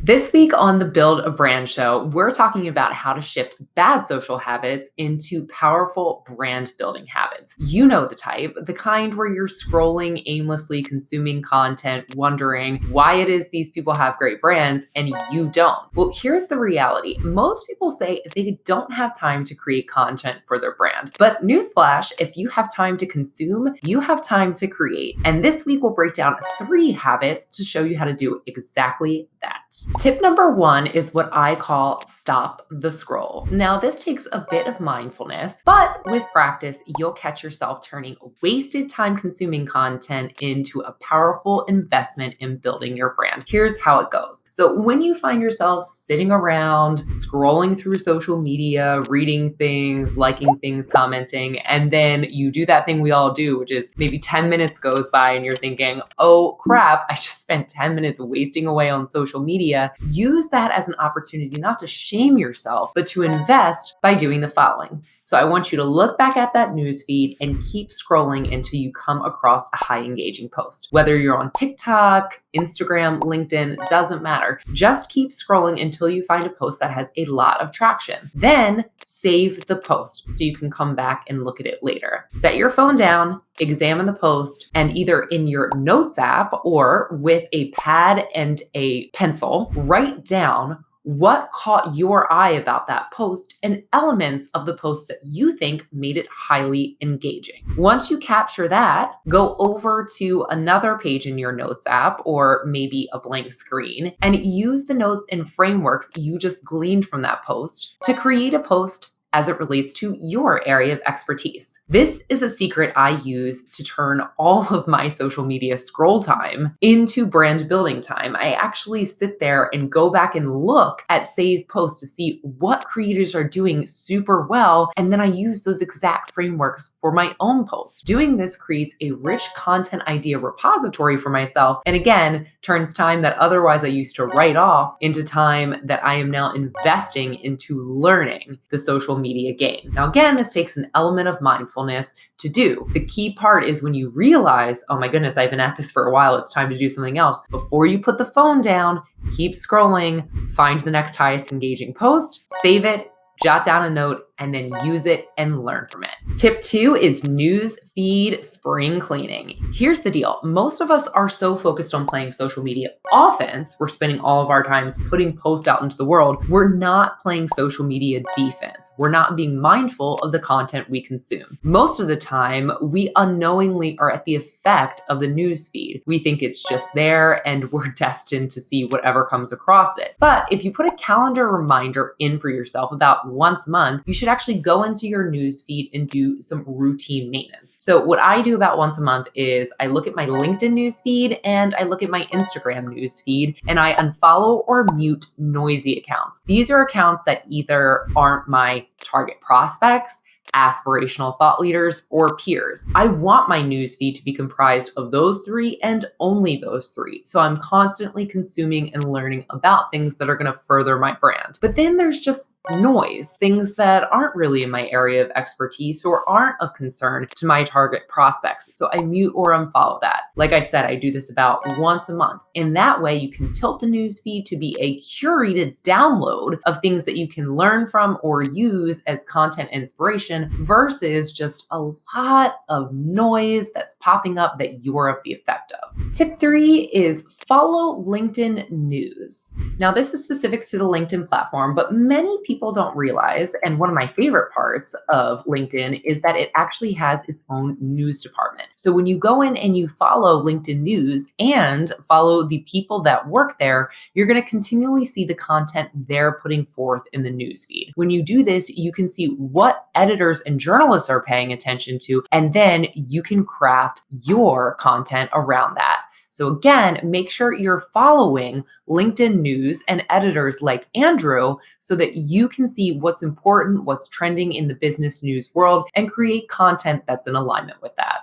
This week on the Build a Brand Show, we're talking about how to shift bad social habits into powerful brand building habits. You know the type, the kind where you're scrolling aimlessly, consuming content, wondering why it is these people have great brands and you don't. Well, here's the reality. Most people say they don't have time to create content for their brand. But newsflash, if you have time to consume, you have time to create. And this week we'll break down 3 habits to show you how to do exactly that. Tip number 1 is what I call stop the scroll. Now, this takes a bit of mindfulness, but with practice, you'll catch yourself turning wasted time consuming content into a powerful investment in building your brand. Here's how it goes. So when you find yourself sitting around, scrolling through social media, reading things, liking things, commenting, and then you do that thing we all do, which is maybe 10 minutes goes by and you're thinking, oh crap, I just spent 10 minutes wasting away on social media. Use that as an opportunity not to shame yourself, but to invest by doing the following. So I want you to look back at that newsfeed and keep scrolling until you come across a high engaging post. Whether you're on TikTok, Instagram, LinkedIn, doesn't matter. Just keep scrolling until you find a post that has a lot of traction. Then save the post so you can come back and look at it later. Set your phone down, examine the post, and either in your notes app or with a pad and a pencil, write down what caught your eye about that post and elements of the post that you think made it highly engaging. Once you capture that, go over to another page in your notes app or maybe a blank screen and use the notes and frameworks you just gleaned from that post to create a post as it relates to your area of expertise. This is a secret I use to turn all of my social media scroll time into brand building time. I actually sit there and go back and look at saved posts to see what creators are doing super well, and then I use those exact frameworks for my own posts. Doing this creates a rich content idea repository for myself, and again, turns time that otherwise I used to write off into time that I am now investing into learning the social media game. Now, again, this takes an element of mindfulness to do. The key part is when you realize, oh my goodness, I've been at this for a while, it's time to do something else. Before you put the phone down, keep scrolling, find the next highest engaging post, save it, jot down a note, and then use it and learn from it. Tip 2 is news feed spring cleaning. Here's the deal. Most of us are so focused on playing social media offense, we're spending all of our time putting posts out into the world. We're not playing social media defense. We're not being mindful of the content we consume. Most of the time, we unknowingly are at the effect of the news feed. We think it's just there and we're destined to see whatever comes across it. But if you put a calendar reminder in for yourself about once a month, you should actually go into your news feed and do some routine maintenance. So what I do about once a month is I look at my LinkedIn news feed and I look at my Instagram news feed and I unfollow or mute noisy accounts. These are accounts that either aren't my target prospects, aspirational thought leaders, or peers. I want my newsfeed to be comprised of those 3 and only those 3. So I'm constantly consuming and learning about things that are going to further my brand. But then there's just noise, things that aren't really in my area of expertise or aren't of concern to my target prospects. So I mute or unfollow that. Like I said, I do this about once a month. In that way, you can tilt the newsfeed to be a curated download of things that you can learn from or use as content inspiration versus just a lot of noise that's popping up that you're of the effect of. Tip 3 is follow LinkedIn news. Now, this is specific to the LinkedIn platform, but many people don't realize, and one of my favorite parts of LinkedIn is that it actually has its own news department. So when you go in and you follow LinkedIn news and follow the people that work there, you're going to continually see the content they're putting forth in the newsfeed. When you do this, you can see what editors and journalists are paying attention to, and then you can craft your content around that. So again, make sure you're following LinkedIn news and editors like Andrew so that you can see what's important, what's trending in the business news world, and create content that's in alignment with that.